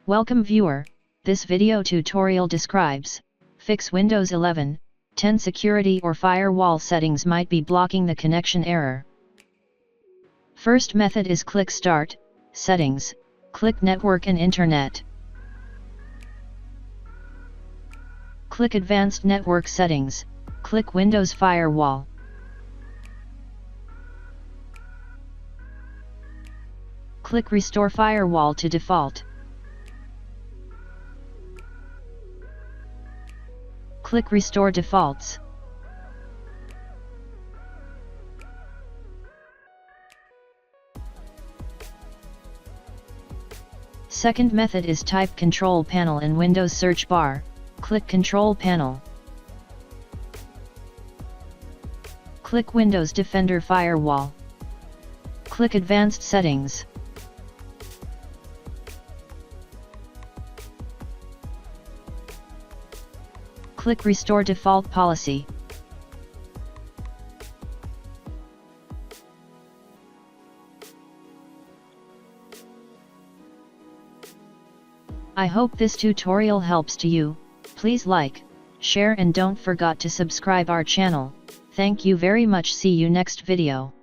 Welcome viewer, this video tutorial describes, fix Windows 11, 10 security or firewall settings might be blocking the connection error. First method is click Start, Settings, click Network and Internet. Click Advanced Network Settings, click Windows Firewall. Click Restore Firewall to default. Click Restore Defaults. Second method is type Control Panel in Windows search bar, click Control Panel. Click Windows Defender Firewall. Click Advanced Settings. Click Restore Default Policy. I hope this tutorial helps to you. Please like, share and don't forget to subscribe our channel. Thank you very much. See you next video.